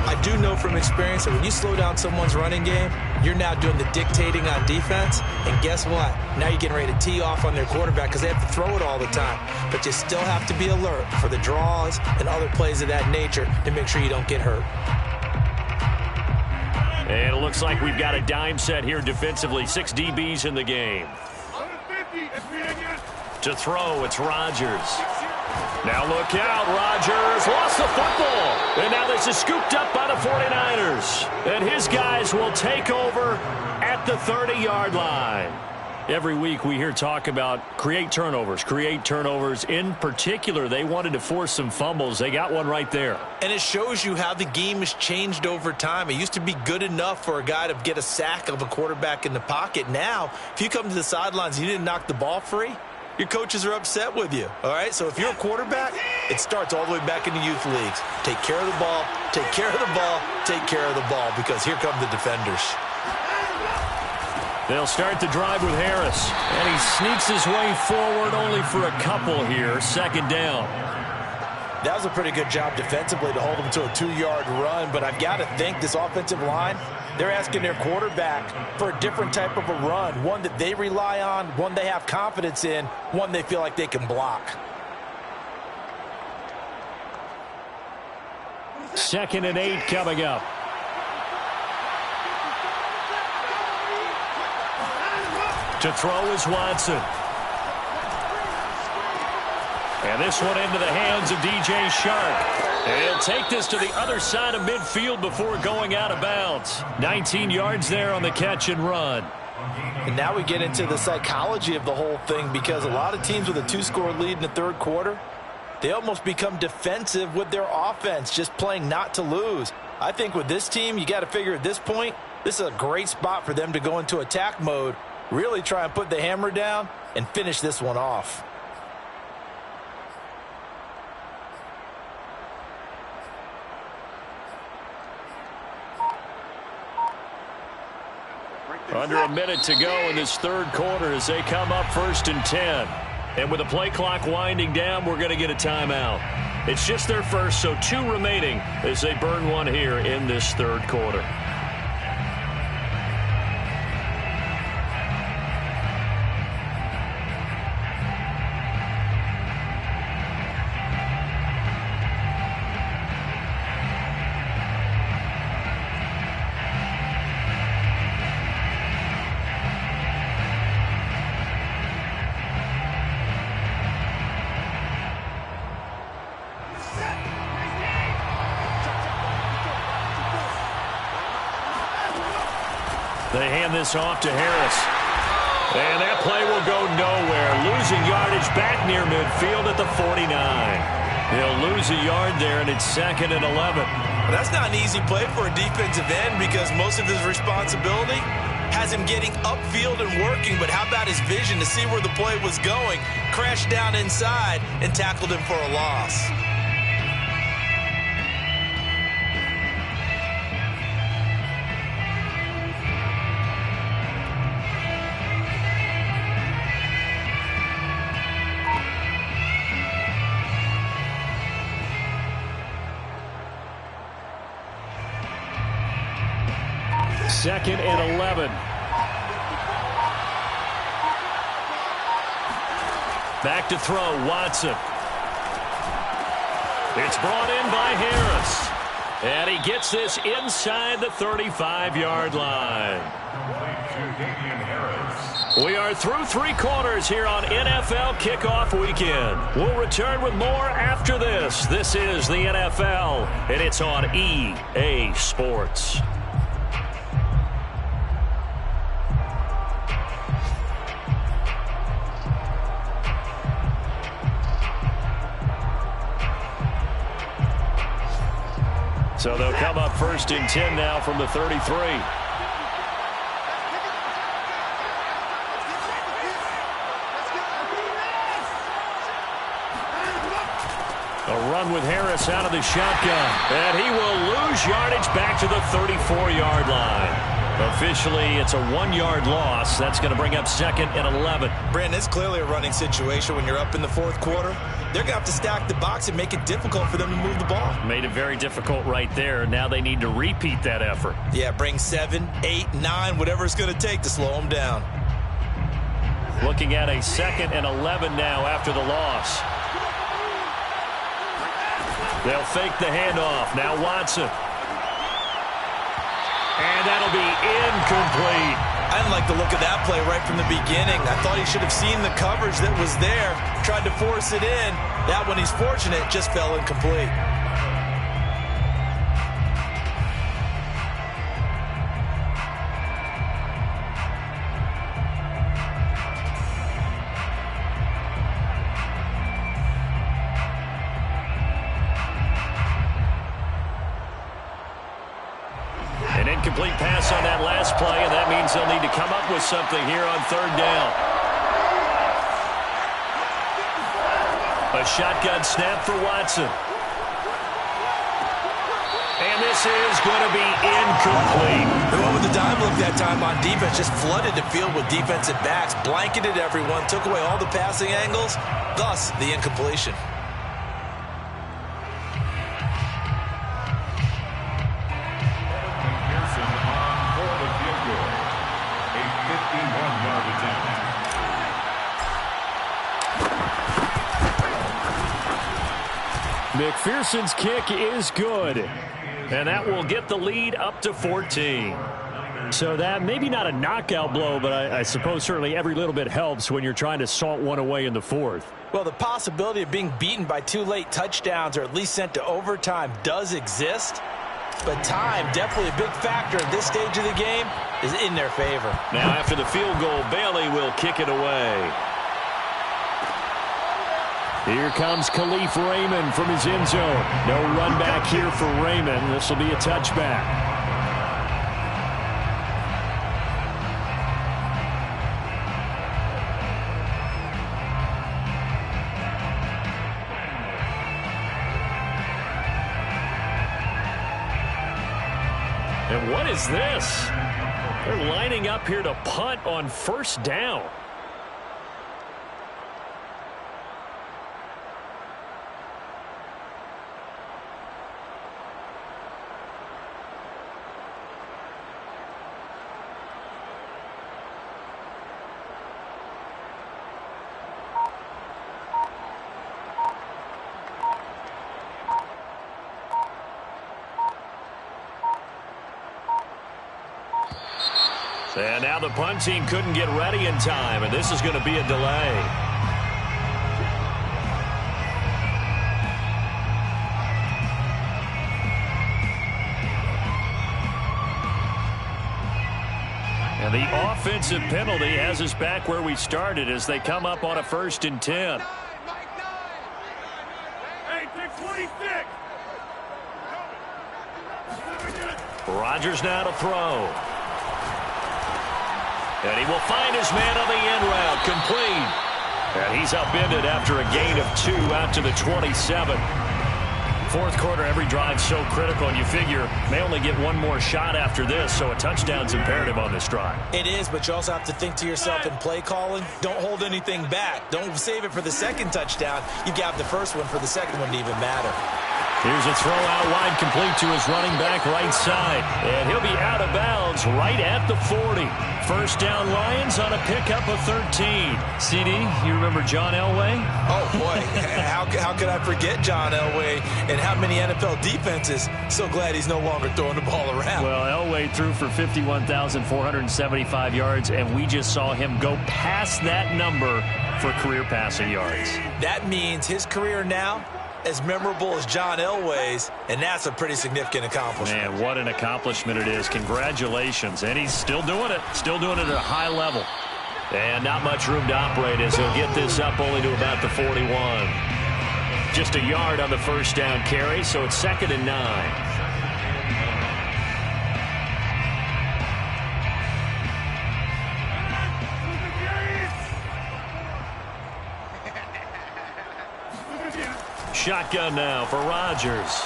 I do know from experience that when you slow down someone's running game, you're now doing the dictating on defense. And guess what? Now you're getting ready to tee off on their quarterback because they have to throw it all the time. But you still have to be alert for the draws and other plays of that nature to make sure you don't get hurt. And it looks like we've got a dime set here defensively. 6 DBs in the game. To throw, it's Rodgers. Now look out, Rodgers lost the football. And now this is scooped up by the 49ers. And his guys will take over at the 30-yard line. Every week we hear talk about create turnovers. In particular, they wanted to force some fumbles. They got one right there. And it shows you how the game has changed over time. It used to be good enough for a guy to get a sack of a quarterback in the pocket. Now, if you come to the sidelines and you didn't knock the ball free, your coaches are upset with you, all right? So if you're a quarterback, it starts all the way back in the youth leagues. Take care of the ball, take care of the ball, take care of the ball, because here come the defenders. They'll start the drive with Harris, and he sneaks his way forward only for a couple here. Second down. That was a pretty good job defensively to hold him to a 2-yard run, but I've got to think this offensive line, they're asking their quarterback for a different type of a run, one that they rely on, one they have confidence in, one they feel like they can block. 2nd and 8 coming up. To throw is Watson. And this one into the hands of DJ Shark. And he'll take this to the other side of midfield before going out of bounds. 19 yards there on the catch and run. And now we get into the psychology of the whole thing, because a lot of teams with a 2-score lead in the third quarter, they almost become defensive with their offense, just playing not to lose. I think with this team, you got to figure at this point, this is a great spot for them to go into attack mode, really try and put the hammer down and finish this one off. Under a minute to go in this third quarter as they come up 1st and 10. And with the play clock winding down, we're going to get a timeout. It's just their first, so 2 remaining as they burn one here in this third quarter. They hand this off to Harris. And that play will go nowhere. Losing yardage back near midfield at the 49. He'll lose a yard there, and it's 2nd and 11. Well, that's not an easy play for a defensive end, because most of his responsibility has him getting upfield and working. But how about his vision to see where the play was going? Crashed down inside and tackled him for a loss. Second and 11. Back to throw, Watson. It's brought in by Harris. And he gets this inside the 35-yard line. We are through 3 quarters here on NFL Kickoff Weekend. We'll return with more after this. This is the NFL, and it's on EA Sports. So they'll come up 1st and 10 now from the 33. A run with Harris out of the shotgun. And he will lose yardage back to the 34-yard line. Officially, it's a 1-yard loss. That's going to bring up 2nd and 11. Brandon, it's clearly a running situation when you're up in the fourth quarter. They're going to have to stack the box and make it difficult for them to move the ball. Made it very difficult right there. Now they need to repeat that effort. Yeah, bring 7, 8, 9, whatever it's going to take to slow them down. Looking at a 2nd and 11 now after the loss. They'll fake the handoff. Now Watson. And that'll be incomplete. I didn't like the look of that play right from the beginning. I thought he should have seen the coverage that was there, tried to force it in. That one, he's fortunate, just fell incomplete. An incomplete pass on that last play, and that means they'll need to come up with something here on 3rd down. A shotgun snap for Watson. And this is going to be incomplete. The one with the dime look that time on defense just flooded the field with defensive backs, blanketed everyone, took away all the passing angles, thus the incompletion. McPherson's kick is good. And that will get the lead up to 14. So that maybe not a knockout blow, but I suppose certainly every little bit helps when you're trying to salt one away in the fourth. Well, the possibility of being beaten by 2 late touchdowns or at least sent to overtime does exist. But time, definitely a big factor at this stage of the game, is in their favor. Now after the field goal, Bailey will kick it away. Here comes Khalif Raymond from his end zone. No run back here for Raymond. This will be a touchback. And what is this? They're lining up here to punt on first down. And now the punt team couldn't get ready in time, and this is going to be a delay. And the offensive penalty has us back where we started as they come up on a 1st and 10. Hey, take 26. Rodgers now to throw. And he will find his man on the end route, complete. And he's upended after a gain of 2 out to the 27. Fourth quarter, every drive so critical, and you figure may only get one more shot after this, so a touchdown's imperative on this drive. It is, but you also have to think to yourself in play calling, don't hold anything back. Don't save it for the second touchdown. You've got the first one for the second one to even matter. Here's a throw out wide, complete to his running back right side. And he'll be out of bounds right at the 40. First down Lions on a pickup of 13. CD, you remember John Elway? Oh, boy. How could I forget John Elway and how many NFL defenses? So glad he's no longer throwing the ball around. Well, Elway threw for 51,475 yards, and we just saw him go past that number for career passing yards. That means his career now as memorable as John Elway's, and that's a pretty significant accomplishment. Man, what an accomplishment it is. Congratulations. And he's still doing it. Still doing it at a high level. And not much room to operate as he'll get this up only to about the 41. Just a yard on the first down carry, so it's 2nd and 9. Shotgun now for Rodgers.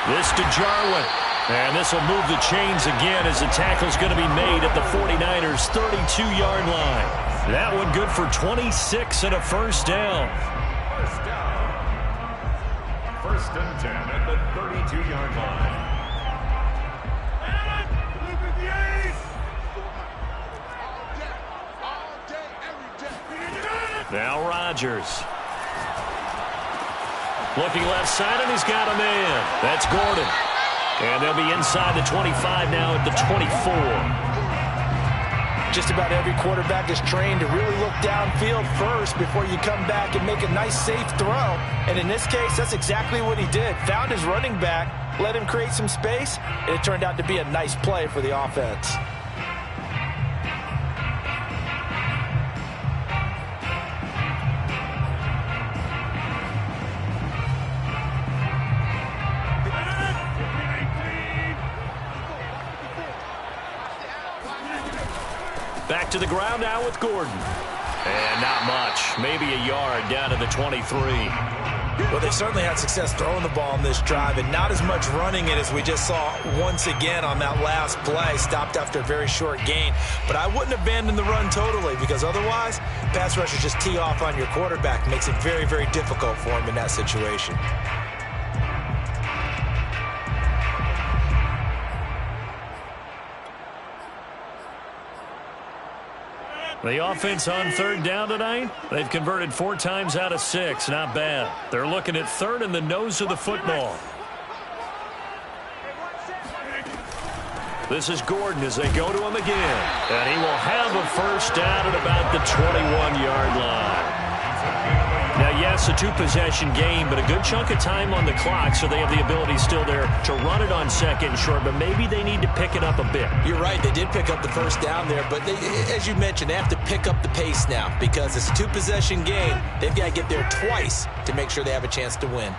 This to Jarwin. And this will move the chains again as the tackle's going to be made at the 49ers' 32-yard line. That one good for 26 and a first down. First and 10 at the 32-yard line. Now Rodgers. Looking left side, and he's got a man. That's Gordon. And they'll be inside the 25 now at the 24. Just about every quarterback is trained to really look downfield first before you come back and make a nice, safe throw. And in this case, that's exactly what he did. Found his running back, let him create some space, and it turned out to be a nice play for the offense. Back to the ground now with Gordon. And not much. Maybe a yard down to the 23. Well, they certainly had success throwing the ball on this drive, and not as much running it as we just saw once again on that last play. Stopped after a very short gain. But I wouldn't abandon the run totally, because otherwise, pass rushers just tee off on your quarterback. Makes it very, very difficult for him in that situation. The offense on third down tonight, they've converted 4 times out of 6. Not bad. They're looking at third in the nose of the football. This is Gordon as they go to him again. And he will have a first down at about the 21-yard line. Now, yes, a 2-possession game, but a good chunk of time on the clock, so they have the ability still there to run it on second and short, but maybe they need to pick it up a bit. You're right. They did pick up the first down there, but as you mentioned, they have to pick up the pace now because it's a 2-possession game. They've got to get there twice to make sure they have a chance to win.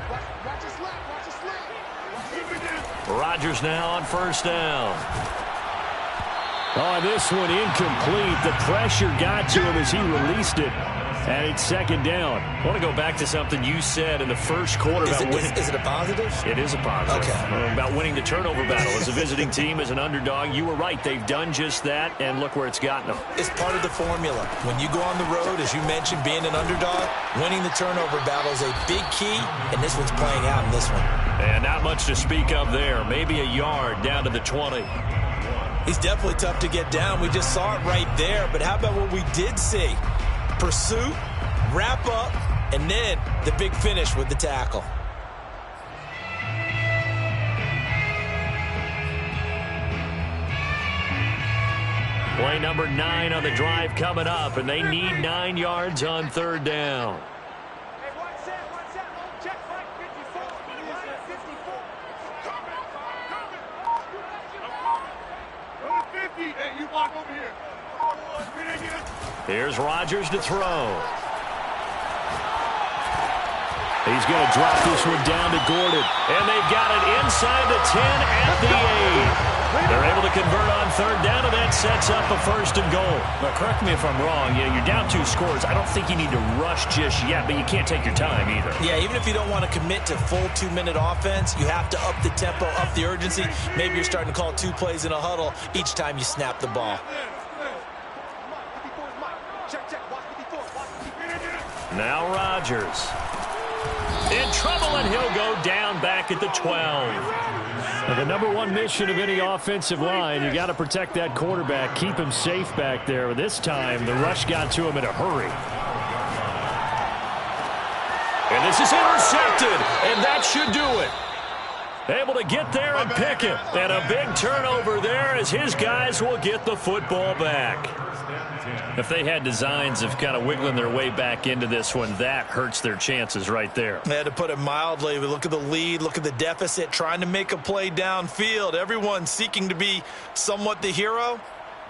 Rodgers now on first down. Oh, this one incomplete. The pressure got to him as he released it. And it's second down. I want to go back to something you said in the first quarter about winning. Is it a positive? It is a positive. Okay. About winning the turnover battle. As a visiting team, as an underdog, you were right. They've done just that, and look where it's gotten them. It's part of the formula. When you go on the road, as you mentioned, being an underdog, winning the turnover battle is a big key, and this one's playing out in this one. And not much to speak of there. Maybe a yard down to the 20. He's definitely tough to get down. We just saw it right there, but how about what we did see? Pursuit, wrap up, and then the big finish with the tackle. Play number 9 on the drive coming up, and they need 9 yards on third down. Hey, one set. Check Mike 54. 54. Coming. 50. Hey, you walk over here. Here's Rodgers to throw. He's going to drop this one down to Gordon. And they've got it inside the 10 at the 8. They're able to convert on third down, and that sets up a first and goal. Now, correct me if I'm wrong. You're down 2 scores. I don't think you need to rush just yet, but you can't take your time either. Yeah, even if you don't want to commit to full 2-minute offense, you have to up the tempo, up the urgency. Maybe you're starting to call 2 plays in a huddle each time you snap the ball. Now Rodgers. In trouble, and he'll go down back at the 12. Now, the number 1 mission of any offensive line, you got to protect that quarterback, keep him safe back there. This time, the rush got to him in a hurry. And this is intercepted, and that should do it. Able to get there and pick it. And a big turnover there as his guys will get the football back. If they had designs of kind of wiggling their way back into this one, that hurts their chances right there. They had to put it mildly. We look at the lead, look at the deficit, trying to make a play downfield. Everyone seeking to be somewhat the hero.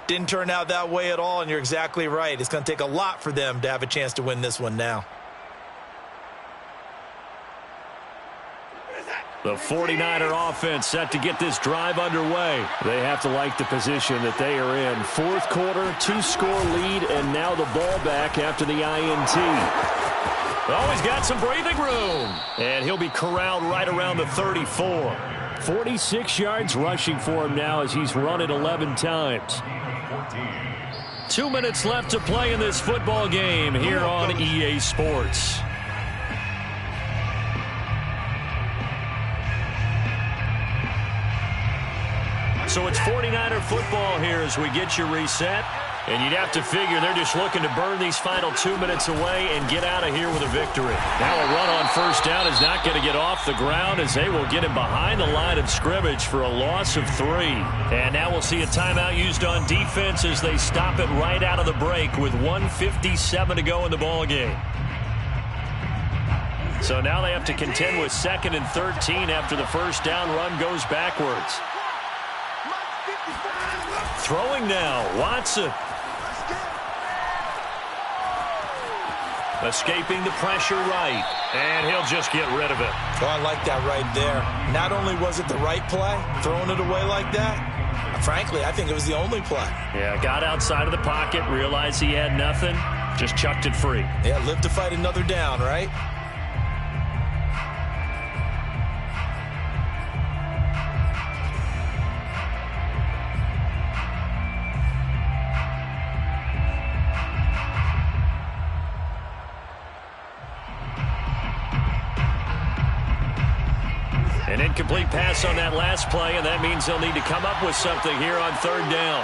Didn't turn out that way at all, and you're exactly right. It's going to take a lot for them to have a chance to win this one now. The 49er offense set to get this drive underway. They have to like the position that they are in. 4th quarter, 2-score lead, and now the ball back after the INT. Oh, he's got some breathing room. And he'll be corralled right around the 34. 46 yards rushing for him now as he's run it 11 times. 2 minutes left to play in this football game here on EA Sports. So it's 49er football here as we get you reset. And you'd have to figure they're just looking to burn these final 2 minutes away and get out of here with a victory. Now a run on first down is not going to get off the ground as they will get him behind the line of scrimmage for a loss of 3. And now we'll see a timeout used on defense as they stop it right out of the break with 1:57 to go in the ball game. So now they have to contend with 2nd and 13 after the first down run goes backwards. Throwing now, Watson. Escaping the pressure right, and he'll just get rid of it. Oh, I like that right there. Not only was it the right play, throwing it away like that, frankly, I think it was the only play. Yeah, got outside of the pocket, realized he had nothing, just chucked it free. Yeah, live to fight another down, right? An incomplete pass on that last play, and that means they'll need to come up with something here on third down.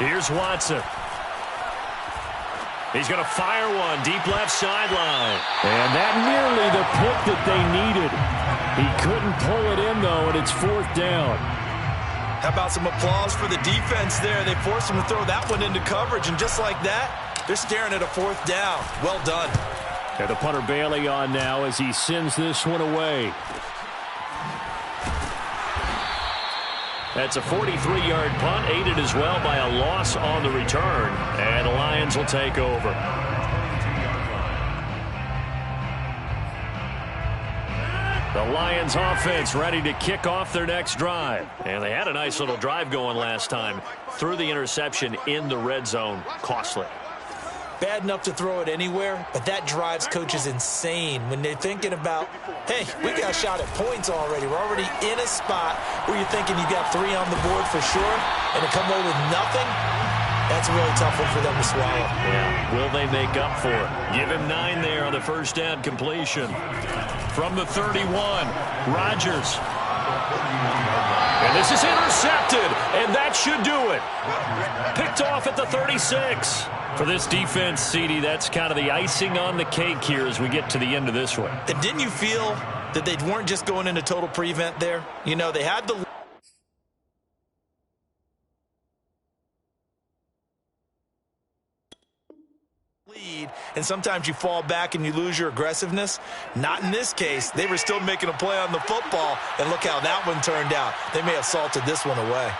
Here's Watson. He's going to fire one deep left sideline. And that nearly the pick that they needed. He couldn't pull it in, though, and it's 4th down. How about some applause for the defense there? They forced him to throw that one into coverage, and just like that, they're staring at a 4th down. Well done. And the punter Bailey on now as he sends this one away. That's a 43-yard punt, aided as well by a loss on the return. And the Lions will take over. The Lions offense ready to kick off their next drive. And they had a nice little drive going last time. Threw the interception in the red zone. Costly. Bad enough to throw it anywhere, but that drives coaches insane when they're thinking about, hey, we got a shot at points already. We're already in a spot where you're thinking you got 3 on the board for sure, and to come away with nothing, that's a really tough one for them to swallow. Yeah, will they make up for it? Give him 9 there on the first down completion. From the 31, Rodgers. And this is intercepted, and that should do it. Picked off at the 36. For this defense, CD, that's kind of the icing on the cake here as we get to the end of this one. And didn't you feel that they weren't just going into total prevent there? You know, they had the lead, and sometimes you fall back and you lose your aggressiveness. Not in this case. They were still making a play on the football, and look how that one turned out. They may have salted this one away.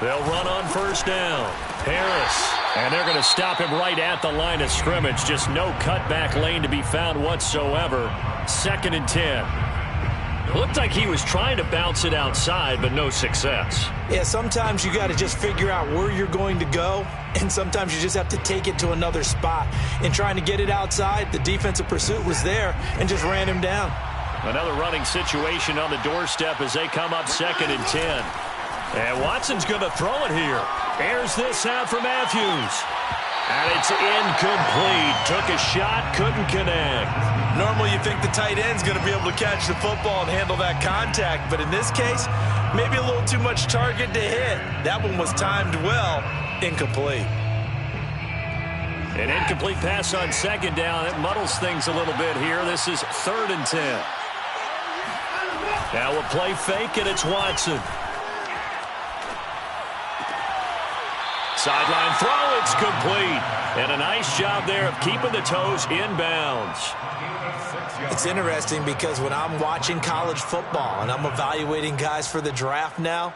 They'll run on first down. Harris. And they're going to stop him right at the line of scrimmage. Just no cutback lane to be found whatsoever. 2nd and 10. Looked like he was trying to bounce it outside, but no success. Yeah, sometimes you got to just figure out where you're going to go, and sometimes you just have to take it to another spot. In trying to get it outside, the defensive pursuit was there and just ran him down. Another running situation on the doorstep as they come up 2nd and 10. And Watson's going to throw it here. Airs this out for Matthews. And it's incomplete. Took a shot, couldn't connect. Normally you think the tight end's going to be able to catch the football and handle that contact, but in this case, maybe a little too much target to hit. That one was timed well. Incomplete. An incomplete pass on 2nd down. It muddles things a little bit here. This is 3rd and 10. Now a play fake, and it's Watson. Sideline throw, it's complete. And a nice job there of keeping the toes inbounds. It's interesting because when I'm watching college football and I'm evaluating guys for the draft now,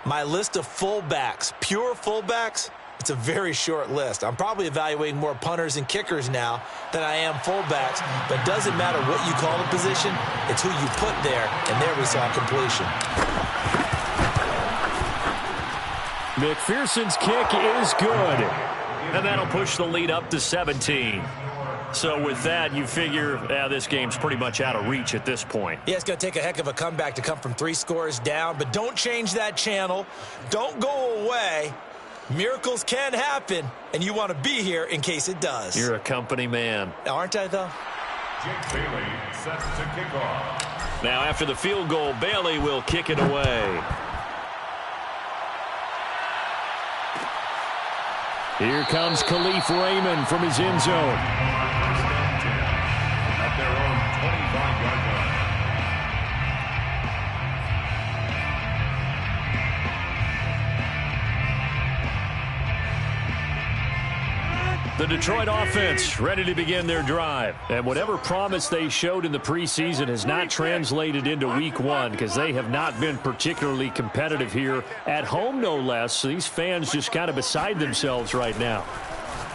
my list of fullbacks, pure fullbacks, it's a very short list. I'm probably evaluating more punters and kickers now than I am fullbacks, but it doesn't matter what you call the position, it's who you put there, and there we saw completion. McPherson's kick is good. And that'll push the lead up to 17. So with that, you figure this game's pretty much out of reach at this point. Yeah, it's going to take a heck of a comeback to come from 3 scores down, but don't change that channel. Don't go away. Miracles can happen, and you want to be here in case it does. You're a company man. Aren't I, though? Jake Bailey set to kick off. Now after the field goal, Bailey will kick it away. Here comes Khalif Raymond from his end zone. At their own 25-yard line. The Detroit offense ready to begin their drive. And whatever promise they showed in the preseason has not translated into week 1 because they have not been particularly competitive here at home, no less. So these fans just kind of beside themselves right now.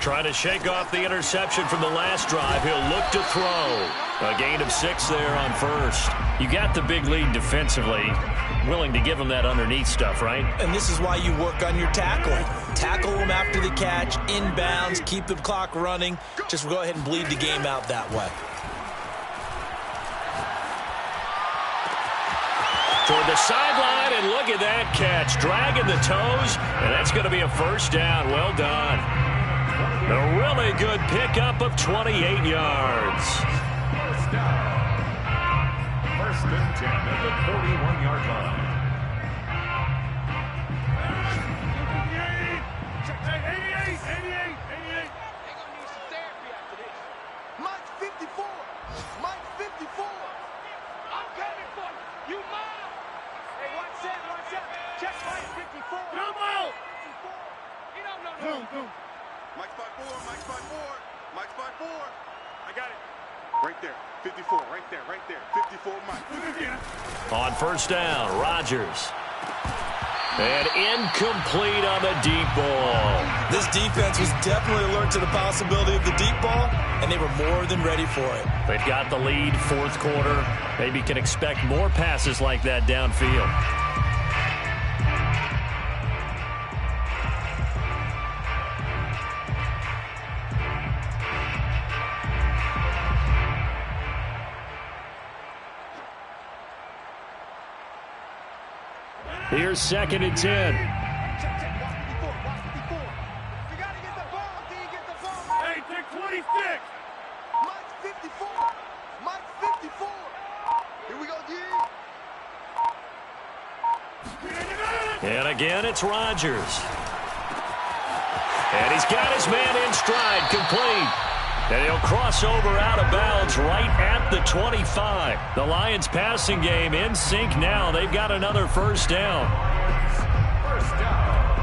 Trying to shake off the interception from the last drive. He'll look to throw. A gain of 6 there on first. You got the big lead defensively. Willing to give them that underneath stuff, right? And this is why you work on your tackling. Tackle them after the catch, inbounds, keep the clock running. Just go ahead and bleed the game out that way. Toward the sideline, and look at that catch. Dragging the toes, and that's going to be a first down. Well done. A really good pickup of 28 yards. First down. First and 10 at the 41-yard line. Mike spot 4, Mike spot 4, Mike spot 4. I got it. Right there, 54, right there, 54, Mike. On first down, Rodgers. And incomplete on the deep ball. This defense was definitely alert to the possibility of the deep ball, and they were more than ready for it. They've got the lead, fourth quarter. Maybe can expect more passes like that downfield. Here's 2nd and 10. Check, watch 54, watch 54. You got to get the ball, D, get the ball. Hey, take 26. Mike 54, Mike 54. Here we go, D. And again, it's Rodgers. And he's got his man in stride, complete. And he'll cross over out of bounds right at the 25. The Lions passing game in sync now. They've got another first down. First down.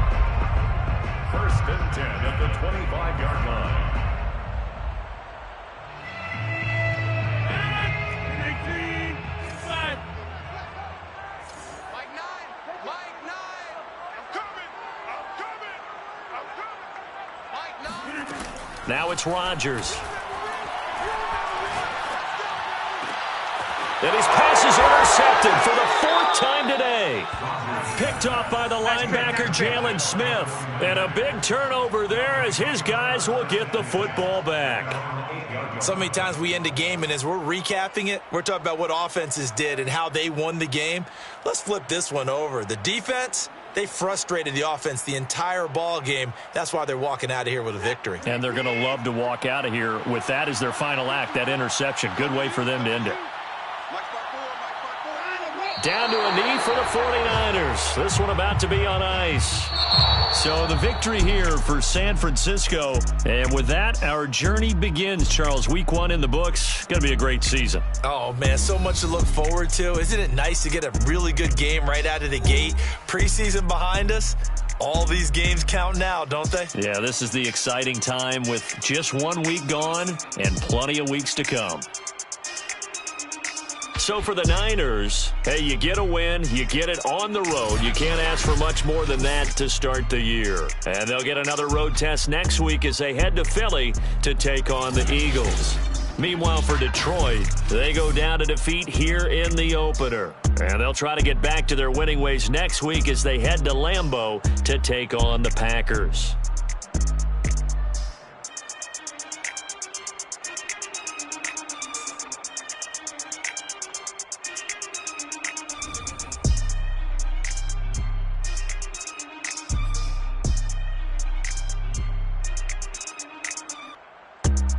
1st and 10 at the 25-yard line. Mike 9, Mike 9. I'm coming. Mike 9. Now it's Rodgers. And his pass is intercepted for the 4th time today. Picked off by the linebacker, Jalen Smith. And a big turnover there as his guys will get the football back. So many times we end a game, and as we're recapping it, we're talking about what offenses did and how they won the game. Let's flip this one over. The defense, they frustrated the offense the entire ball game. That's why they're walking out of here with a victory. And they're going to love to walk out of here with that as their final act, that interception. Good way for them to end it. Down to a knee for the 49ers. This one about to be on ice. So the victory here for San Francisco. And with that, our journey begins, Charles. Week 1 in the books. Going to be a great season. Oh, man, so much to look forward to. Isn't it nice to get a really good game right out of the gate? Preseason behind us. All these games count now, don't they? Yeah, this is the exciting time with just 1 week gone and plenty of weeks to come. So for the Niners, hey, you get a win, you get it on the road. You can't ask for much more than that to start the year. And they'll get another road test next week as they head to Philly to take on the Eagles. Meanwhile, for Detroit, they go down to defeat here in the opener. And they'll try to get back to their winning ways next week as they head to Lambeau to take on the Packers.